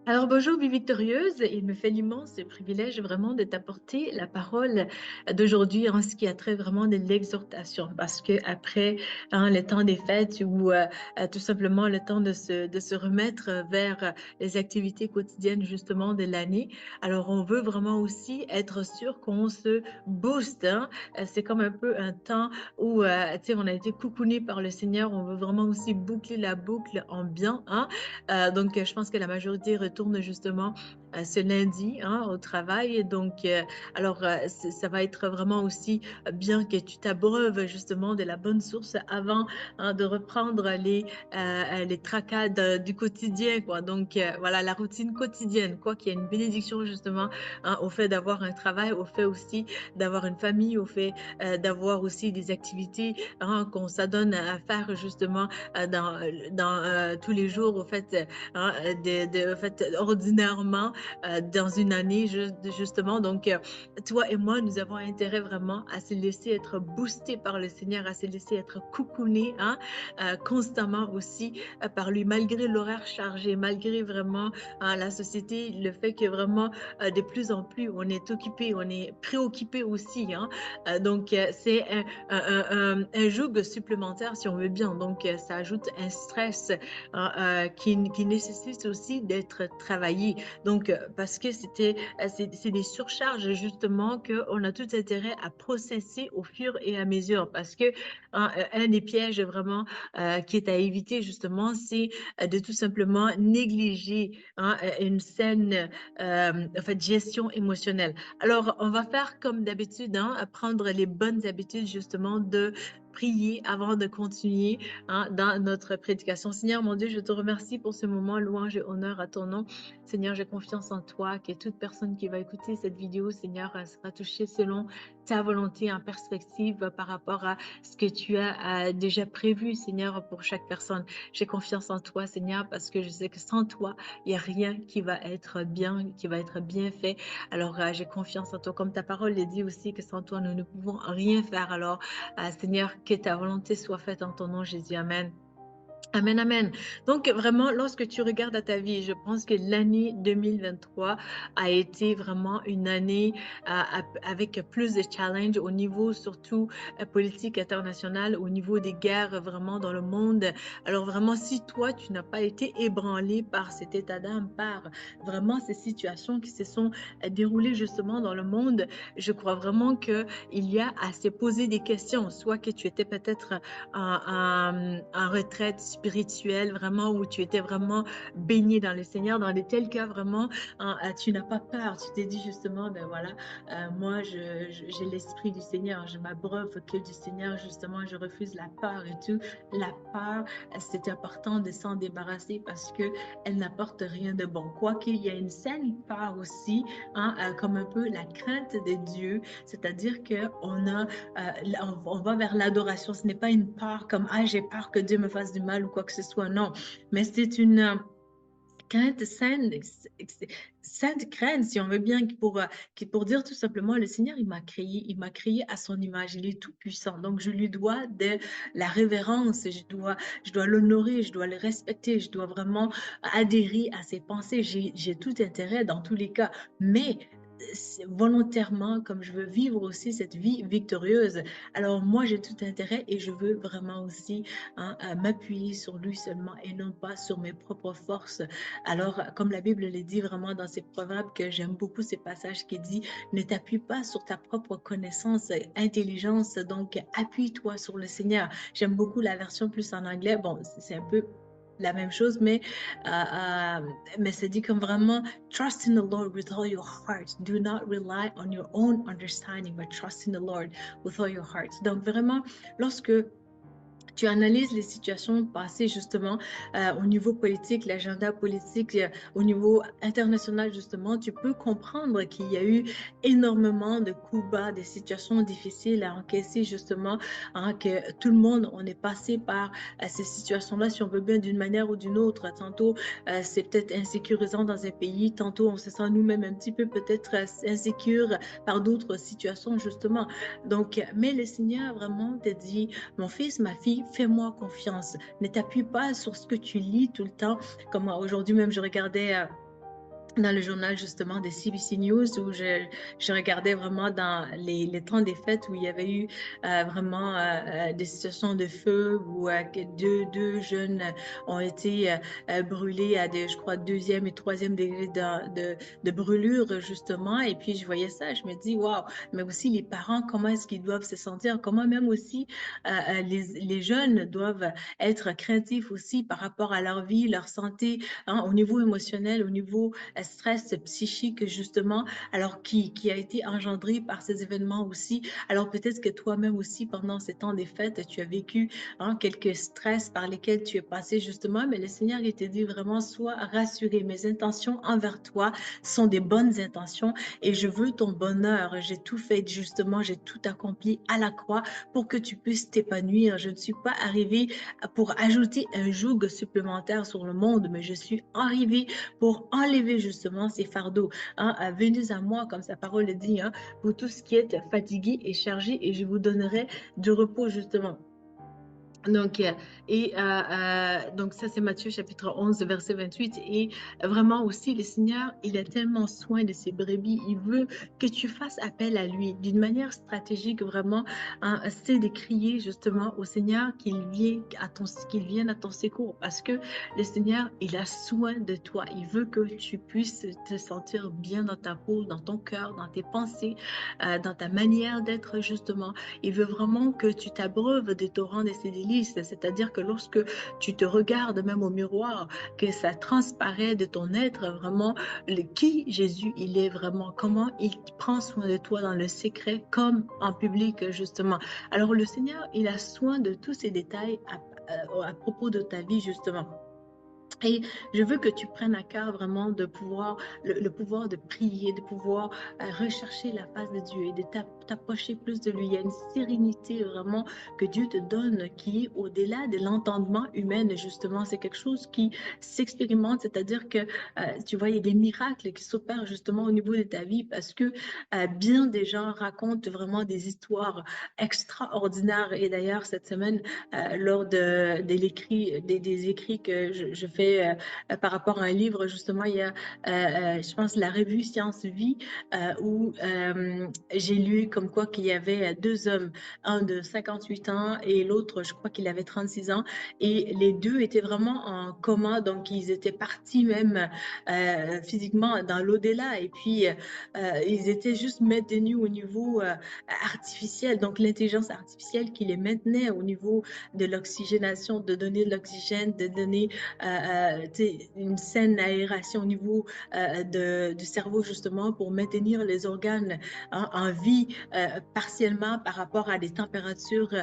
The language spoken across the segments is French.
Alors bonjour, vie victorieuse. Il me fait l'immense privilège vraiment de t'apporter la parole d'aujourd'hui en ce qui a trait vraiment de l'exhortation. Parce que après le temps des fêtes ou tout simplement le temps de se remettre vers les activités quotidiennes justement de l'année, alors on veut vraiment aussi être sûr qu'on se booste, hein. C'est comme un peu un temps où tu sais, on a été coucouné par le Seigneur. On veut vraiment aussi boucler la boucle en bien, hein. Donc, je pense que la majorité retourne justement ce lundi, hein, au travail. Donc, alors, ça va être vraiment aussi bien que tu t'abreuves justement de la bonne source avant, hein, de reprendre les tracas du quotidien, quoi. Donc, voilà, la routine quotidienne, quoi, qu'il y ait une bénédiction justement, hein, au fait d'avoir un travail, au fait aussi d'avoir une famille, au fait d'avoir aussi des activités, hein, qu'on s'adonne à faire justement dans tous les jours, au fait, hein, au fait, ordinairement, dans une année, justement. Donc, toi et moi, nous avons intérêt vraiment à se laisser être boostés par le Seigneur, à se laisser être coucounés, hein, constamment aussi par lui, malgré l'horaire chargé, malgré vraiment hein, la société, le fait que vraiment de plus en plus on est occupé, on est préoccupé aussi, hein. Donc, c'est un joug supplémentaire si on veut bien. Donc, ça ajoute un stress qui nécessite aussi d'être travaillé. Donc, parce que c'est des surcharges justement qu'on a tout intérêt à processer au fur et à mesure. Parce que hein, un des pièges vraiment qui est à éviter justement, c'est de tout simplement négliger hein, une saine en fait, gestion émotionnelle. Alors, on va faire comme d'habitude, hein, prendre les bonnes habitudes justement de prier avant de continuer hein, dans notre prédication. Seigneur, mon Dieu, je te remercie pour ce moment, louange et honneur à ton nom. Seigneur, j'ai confiance en toi, que toute personne qui va écouter cette vidéo, Seigneur, sera touchée selon ta volonté en perspective par rapport à ce que tu as déjà prévu, Seigneur, pour chaque personne. J'ai confiance en toi, Seigneur, parce que je sais que sans toi, il n'y a rien qui va être bien, qui va être bien fait. Alors, j'ai confiance en toi. Comme ta parole le dit aussi, que sans toi, nous ne pouvons rien faire. Alors, Seigneur, que ta volonté soit faite en ton nom, Jésus. Amen. Amen, amen. Donc, vraiment, lorsque tu regardes à ta vie, je pense que l'année 2023 a été vraiment une année avec plus de challenges au niveau surtout politique international, au niveau des guerres vraiment dans le monde. Alors, vraiment, si toi, tu n'as pas été ébranlé par cet état d'âme, par vraiment ces situations qui se sont déroulées justement dans le monde, je crois vraiment qu'il y a à se poser des questions, soit que tu étais peut-être en retraite spirituelle, vraiment, où tu étais vraiment baigné dans le Seigneur, dans de tels cas, vraiment, tu n'as pas peur. Tu t'es dit justement, ben voilà, moi, j'ai l'esprit du Seigneur, je m'abreuve que du Seigneur, justement, je refuse la peur et tout. La peur, c'est important de s'en débarrasser parce que elle n'apporte rien de bon. Quoiqu'il y a une saine peur aussi, hein, comme un peu la crainte de Dieu, c'est-à-dire qu'on a on va vers l'adoration. Ce n'est pas une peur comme ah j'ai peur que Dieu me fasse du mal ou quoi que ce soit. Non, mais c'est une crainte saine, sainte crainte, si on veut bien, pour dire tout simplement, le Seigneur, il m'a créé à son image, il est tout puissant. Donc, je lui dois de la révérence, je dois l'honorer, je dois le respecter, je dois vraiment adhérer à ses pensées. J'ai tout intérêt dans tous les cas, mais volontairement, comme je veux vivre aussi cette vie victorieuse. Alors moi, j'ai tout intérêt et je veux vraiment aussi hein, m'appuyer sur lui seulement et non pas sur mes propres forces. Alors, comme la Bible le dit vraiment dans ses proverbes, que j'aime beaucoup ces passages qui dit, ne t'appuie pas sur ta propre connaissance, intelligence, donc appuie-toi sur le Seigneur. J'aime beaucoup la version plus en anglais. Bon, c'est un peu la même chose, mais c'est dit comme vraiment trust in the Lord with all your heart. Do not rely on your own understanding, but trust in the Lord with all your heart. Donc vraiment, lorsque tu analyses les situations passées justement au niveau politique, l'agenda politique, au niveau international justement, tu peux comprendre qu'il y a eu énormément de coups bas, des situations difficiles à encaisser justement, hein, que tout le monde, on est passé par ces situations-là, si on veut bien, d'une manière ou d'une autre. Tantôt, c'est peut-être insécurisant dans un pays, tantôt on se sent nous-mêmes un petit peu peut-être insécure par d'autres situations justement. Donc, mais le Seigneur vraiment te dit, mon fils, ma fille, fais-moi confiance. Ne t'appuie pas sur ce que tu lis tout le temps. Comme aujourd'hui même, je regardais dans le journal justement de CBC News où je regardais vraiment dans les temps des fêtes où il y avait eu vraiment des situations de feu où que deux jeunes ont été brûlés à des, je crois, deuxième et troisième degré de brûlure justement. Et puis je voyais ça, je me dis, waouh, mais aussi les parents, comment est-ce qu'ils doivent se sentir, comment même aussi les jeunes doivent être craintifs aussi par rapport à leur vie, leur santé, hein, au niveau émotionnel, au niveau stress psychique, justement, alors qui a été engendré par ces événements aussi. Alors peut-être que toi-même aussi, pendant ces temps des fêtes, tu as vécu hein, quelques stress par lesquels tu es passé, justement, mais le Seigneur, il te dit vraiment, sois rassuré. Mes intentions envers toi sont des bonnes intentions et je veux ton bonheur. J'ai tout fait, justement, j'ai tout accompli à la croix pour que tu puisses t'épanouir. Je ne suis pas arrivée pour ajouter un joug supplémentaire sur le monde, mais je suis arrivée pour enlever justement ces fardeaux. Hein. Venez à moi, comme sa parole le dit, hein, pour tout ce qui est fatigué et chargé, et je vous donnerai du repos justement. Donc, donc ça, c'est Matthieu chapitre 11, verset 28. Et vraiment aussi, le Seigneur, il a tellement soin de ses brebis. Il veut que tu fasses appel à lui d'une manière stratégique, vraiment. Hein, c'est de crier justement au Seigneur qu'il vienne à ton secours. Parce que le Seigneur, il a soin de toi. Il veut que tu puisses te sentir bien dans ta peau, dans ton cœur, dans tes pensées, dans ta manière d'être justement. Il veut vraiment que tu t'abreuves des torrents de ses délices, c'est-à-dire que lorsque tu te regardes même au miroir, que ça transparaît de ton être vraiment qui Jésus il est vraiment, comment il prend soin de toi dans le secret comme en public justement. Alors le Seigneur, il a soin de tous ces détails à propos de ta vie justement. Et je veux que tu prennes à cœur vraiment de pouvoir, le pouvoir de prier, de pouvoir rechercher la face de Dieu et de t'approcher plus de lui. Il y a une sérénité vraiment que Dieu te donne qui est au-delà de l'entendement humain, justement. C'est quelque chose qui s'expérimente, c'est-à-dire que tu vois, il y a des miracles qui s'opèrent justement au niveau de ta vie parce que bien des gens racontent vraiment des histoires extraordinaires. Et d'ailleurs, cette semaine, lors des écrits que je fais par rapport à un livre, justement, il y a, je pense, la revue Science Vie, où j'ai lu comme quoi qu'il y avait deux hommes, un de 58 ans et l'autre, je crois qu'il avait 36 ans, et les deux étaient vraiment en coma, donc ils étaient partis même physiquement dans l'au-delà, et puis ils étaient juste maintenus au niveau artificiel, donc l'intelligence artificielle qui les maintenait au niveau de l'oxygénation, de donner de l'oxygène, de donner une saine aération au niveau du cerveau justement pour maintenir les organes hein, en vie partiellement par rapport à des températures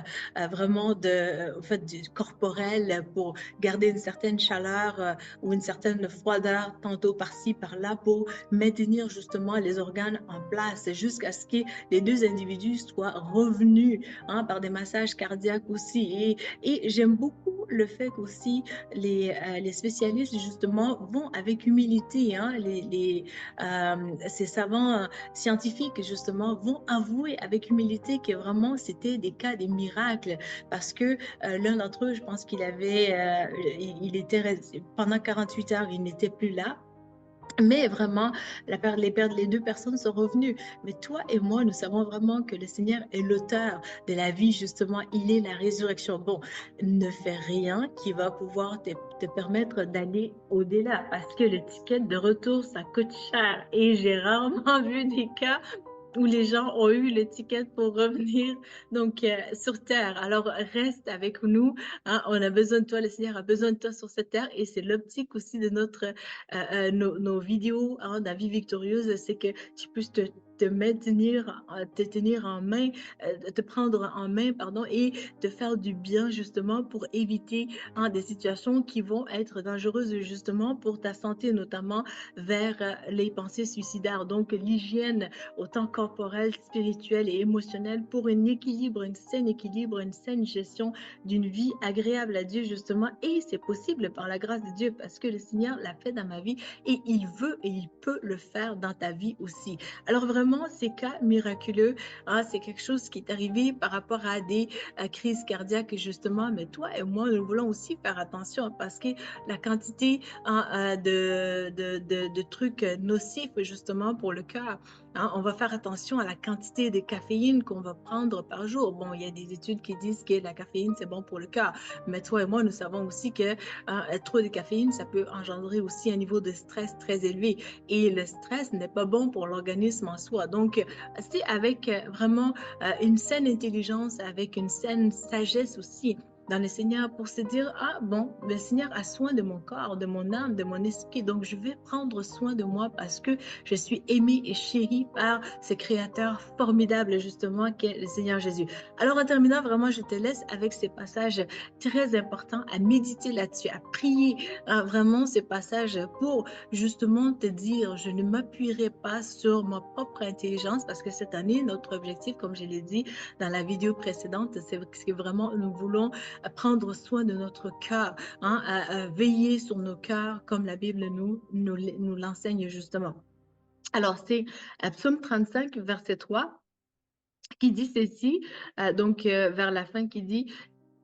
vraiment en fait, corporelles pour garder une certaine chaleur ou une certaine froideur tantôt par-ci, par-là pour maintenir justement les organes en place jusqu'à ce que les deux individus soient revenus hein, par des massages cardiaques aussi. Et j'aime beaucoup le fait qu'aussi les spécialistes, justement, vont avec humilité. Hein, ces savants scientifiques, justement, vont avouer avec humilité que vraiment, c'était des cas, des miracles. Parce que l'un d'entre eux, je pense qu'il avait, il était, pendant 48 heures, il n'était plus là. Mais vraiment, les deux personnes sont revenues. Mais toi et moi, nous savons vraiment que le Seigneur est l'auteur de la vie, justement. Il est la résurrection. Bon, ne fais rien qui va pouvoir te permettre d'aller au-delà parce que le ticket de retour, ça coûte cher. Et j'ai rarement vu des cas où les gens ont eu le ticket pour revenir donc sur terre. Alors reste avec nous. Hein, on a besoin de toi, le Seigneur a besoin de toi sur cette terre et c'est l'optique aussi de nos vidéos hein, de la vie victorieuse, c'est que tu puisses te maintenir, te tenir en main, te prendre en main, pardon, et te faire du bien justement pour éviter hein, des situations qui vont être dangereuses justement pour ta santé, notamment vers les pensées suicidaires. Donc l'hygiène autant corporelle, spirituelle et émotionnelle pour un équilibre, un sain équilibre, une saine gestion d'une vie agréable à Dieu justement. Et c'est possible par la grâce de Dieu parce que le Seigneur l'a fait dans ma vie et il veut et il peut le faire dans ta vie aussi. Alors vraiment, vraiment ces cas miraculeux, hein, c'est quelque chose qui est arrivé par rapport à des crises cardiaques, justement. Mais toi et moi, nous voulons aussi faire attention parce que la quantité, hein, de trucs nocifs, justement, pour le cœur, hein, on va faire attention à la quantité de caféine qu'on va prendre par jour. Bon, il y a des études qui disent que la caféine, c'est bon pour le cœur. Mais toi et moi, nous savons aussi que trop de caféine, ça peut engendrer aussi un niveau de stress très élevé. Et le stress n'est pas bon pour l'organisme en soi. Donc, c'est avec vraiment une saine intelligence, avec une saine sagesse aussi dans le Seigneur pour se dire, ah bon, le Seigneur a soin de mon corps, de mon âme, de mon esprit, donc je vais prendre soin de moi parce que je suis aimée et chérie par ce créateur formidable justement qu'est le Seigneur Jésus. Alors en terminant, vraiment, je te laisse avec ces passages très importants à méditer là-dessus, à prier vraiment ces passages pour justement te dire, je ne m'appuierai pas sur ma propre intelligence parce que cette année, notre objectif, comme je l'ai dit dans la vidéo précédente, c'est que vraiment nous voulons prendre soin de notre cœur, hein, à veiller sur nos cœurs comme la Bible nous l'enseigne justement. Alors, c'est Psaume 35, verset 3, qui dit ceci, vers la fin, qui dit,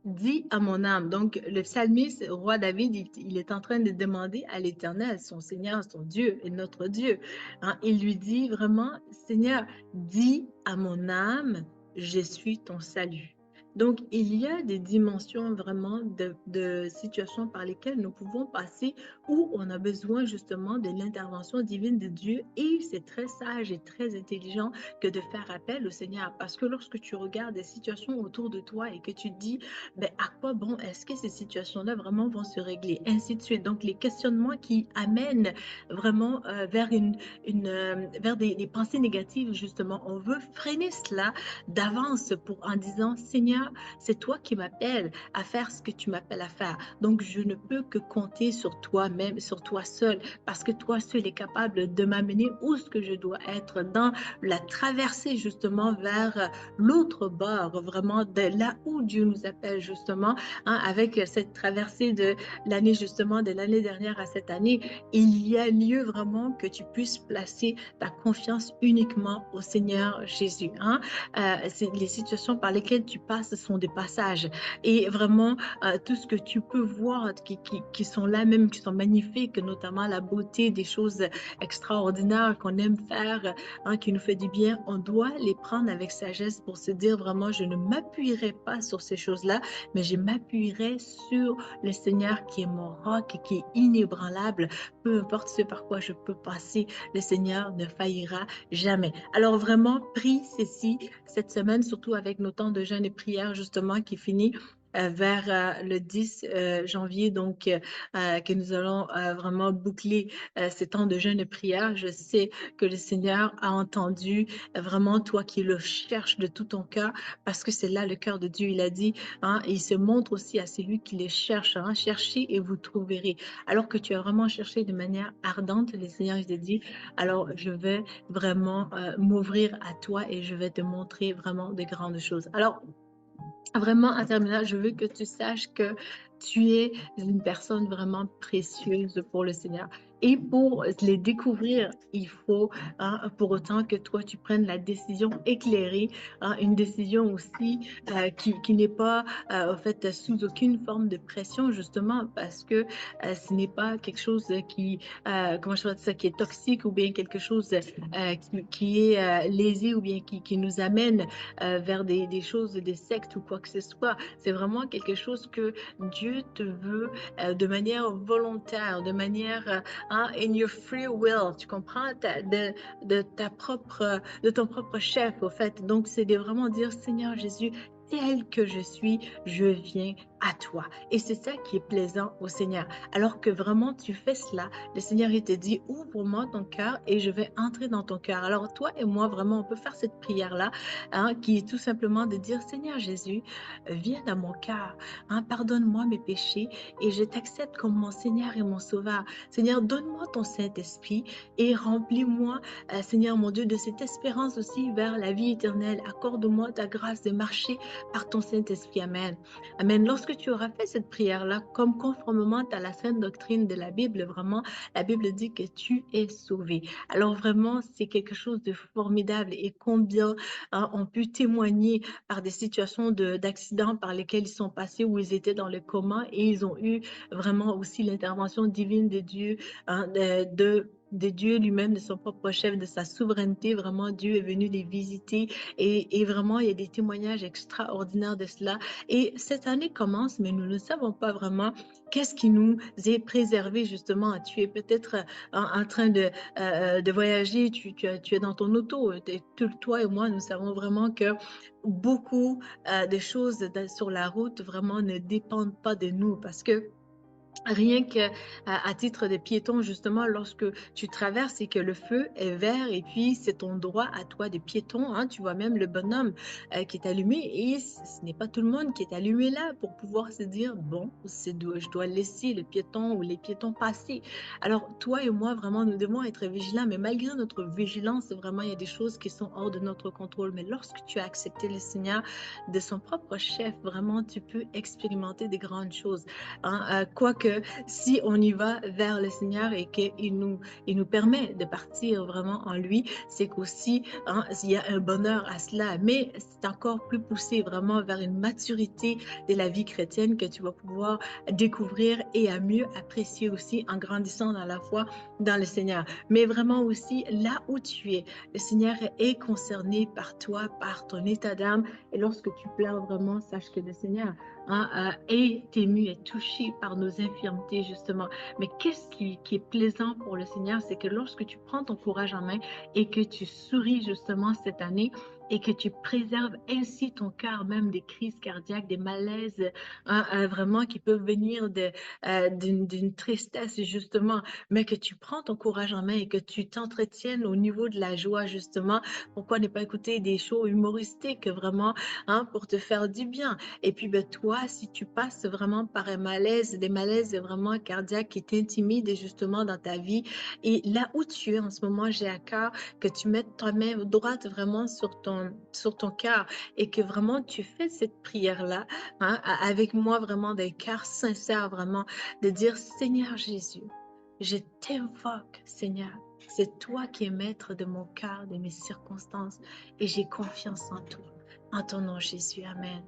dis à mon âme. Donc, le psalmiste, roi David, il est en train de demander à l'Éternel, son Seigneur, son Dieu et notre Dieu, hein, il lui dit vraiment, Seigneur, dis à mon âme, je suis ton salut. Donc, il y a des dimensions vraiment de situations par lesquelles nous pouvons passer où on a besoin justement de l'intervention divine de Dieu et c'est très sage et très intelligent que de faire appel au Seigneur parce que lorsque tu regardes des situations autour de toi et que tu te dis, ben, à quoi bon est-ce que ces situations-là vraiment vont se régler, ainsi de suite. Donc, les questionnements qui amènent vraiment vers des pensées négatives, justement, on veut freiner cela d'avance en disant, Seigneur, c'est toi qui m'appelles à faire ce que tu m'appelles à faire. Donc, je ne peux que compter sur toi-même, sur toi seul, parce que toi seul est capable de m'amener où ce que je dois être dans la traversée, justement, vers l'autre bord, vraiment de là où Dieu nous appelle, justement, hein, avec cette traversée de l'année, justement, de l'année dernière à cette année, il y a lieu vraiment que tu puisses placer ta confiance uniquement au Seigneur Jésus. Hein. Les situations par lesquelles tu passes sont des passages et vraiment tout ce que tu peux voir qui sont là même, qui sont magnifiques, notamment la beauté des choses extraordinaires qu'on aime faire, hein, qui nous fait du bien, on doit les prendre avec sagesse pour se dire vraiment, je ne m'appuierai pas sur ces choses-là, mais je m'appuierai sur le Seigneur qui est mon roc, qui est inébranlable. Peu importe ce par quoi je peux passer, le Seigneur ne faillira jamais. Alors vraiment, prie ceci cette semaine, surtout avec nos temps de jeûne et prière justement qui finit vers le 10 janvier, donc que nous allons vraiment boucler ces temps de jeûne et prière. Je sais que le Seigneur a entendu vraiment toi qui le cherches de tout ton cœur, parce que c'est là le cœur de Dieu. Il a dit, hein, il se montre aussi à celui qui les cherche. Hein, cherchez et vous trouverez. Alors que tu as vraiment cherché de manière ardente, le Seigneur, il te dit, alors je vais vraiment m'ouvrir à toi et je vais te montrer vraiment de grandes choses. Alors, vraiment, en terminant, je veux que tu saches que tu es une personne vraiment précieuse pour le Seigneur. Et pour les découvrir, il faut, hein, pour autant que toi, tu prennes la décision éclairée, hein, une décision aussi qui n'est pas, en fait, sous aucune forme de pression, justement, parce que ce n'est pas quelque chose comment je dire ça, qui est toxique ou bien quelque chose qui est lésé ou bien qui nous amène vers des choses, des sectes ou quoi que ce soit. C'est vraiment quelque chose que Dieu te veut de manière volontaire, de manière hein, in your free will, tu comprends, de ton propre chef, au fait. Donc, c'est de vraiment dire, Seigneur Jésus, tel que je suis, je viens à toi. Et c'est ça qui est plaisant au Seigneur. Alors que vraiment tu fais cela, le Seigneur il te dit, ouvre-moi ton cœur et je vais entrer dans ton cœur. Alors toi et moi, vraiment, on peut faire cette prière-là, hein, qui est tout simplement de dire, Seigneur Jésus, viens dans mon cœur, hein, pardonne-moi mes péchés et je t'accepte comme mon Seigneur et mon Sauveur. Seigneur, donne-moi ton Saint-Esprit et remplis-moi, Seigneur mon Dieu, de cette espérance aussi vers la vie éternelle. Accorde-moi ta grâce de marcher par ton Saint-Esprit. Amen. Amen. Lorsque tu auras fait cette prière-là, comme conformément à la sainte doctrine de la Bible, vraiment, la Bible dit que tu es sauvé. Alors vraiment, c'est quelque chose de formidable et combien ont pu témoigner par des situations d'accidents par lesquels ils sont passés, où ils étaient dans le coma et ils ont eu vraiment aussi l'intervention divine de Dieu, hein, de Dieu lui-même, de son propre chef, de sa souveraineté. Vraiment, Dieu est venu les visiter et vraiment, il y a des témoignages extraordinaires de cela. Et cette année commence, mais nous ne savons pas vraiment qu'est-ce qui nous est préservé justement. Tu es peut-être en train de voyager, tu es dans ton auto. Toi et moi, nous savons vraiment que beaucoup de choses sur la route vraiment ne dépendent pas de nous parce que rien que à titre de piéton, justement, lorsque tu traverses et que le feu est vert et puis c'est ton droit à toi de piéton, hein, tu vois même le bonhomme qui est allumé et ce n'est pas tout le monde qui est allumé là pour pouvoir se dire, bon, je dois laisser le piéton ou les piétons passer. Alors, toi et moi, vraiment, nous devons être vigilants, mais malgré notre vigilance, vraiment, il y a des choses qui sont hors de notre contrôle. Mais lorsque tu as accepté le Seigneur de son propre chef, vraiment, tu peux expérimenter des grandes choses. Hein, quoique, si on y va vers le Seigneur et il nous permet de partir vraiment en lui, c'est qu'aussi, hein, il y a un bonheur à cela. Mais c'est encore plus poussé vraiment vers une maturité de la vie chrétienne que tu vas pouvoir découvrir et à mieux apprécier aussi en grandissant dans la foi dans le Seigneur. Mais vraiment aussi, là où tu es, le Seigneur est concerné par toi, par ton état d'âme. Et lorsque tu pleures vraiment, sache que le Seigneur, hein, est ému, est touché par nos infirmités, justement. Mais qu'est-ce qui est plaisant pour le Seigneur, c'est que lorsque tu prends ton courage en main et que tu souris justement cette année et que tu préserves ainsi ton cœur, même des crises cardiaques, des malaises, hein, vraiment qui peuvent venir d'une tristesse, justement, mais que tu prends ton courage en main et que tu t'entretiennes au niveau de la joie, justement. Pourquoi ne pas écouter des shows humoristiques, vraiment, hein, pour te faire du bien? Et puis, ben, toi, si tu passes vraiment par un malaise, des malaises vraiment cardiaques qui t'intimident justement dans ta vie, et là où tu es en ce moment, j'ai à cœur que tu mettes ta main droite vraiment sur ton cœur et que vraiment tu fais cette prière-là, hein, avec moi vraiment d'un cœur sincère, vraiment, de dire, Seigneur Jésus, je t'invoque, Seigneur. C'est toi qui es maître de mon cœur, de mes circonstances, et j'ai confiance en toi. En ton nom, Jésus. Amen.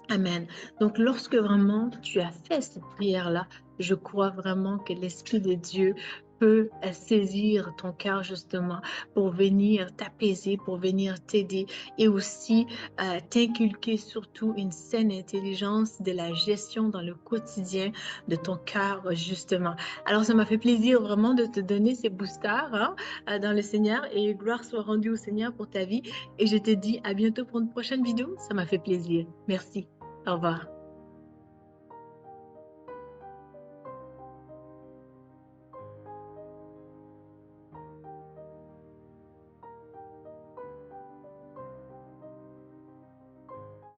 Amen. Donc, lorsque vraiment tu as fait cette prière-là, je crois vraiment que l'Esprit de Dieu peut saisir ton cœur justement pour venir t'apaiser, pour venir t'aider et aussi t'inculquer surtout une saine intelligence de la gestion dans le quotidien de ton cœur justement. Alors, ça m'a fait plaisir vraiment de te donner ces boosters, hein, dans le Seigneur et gloire soit rendue au Seigneur pour ta vie. Et je te dis à bientôt pour une prochaine vidéo. Ça m'a fait plaisir. Merci. Au revoir.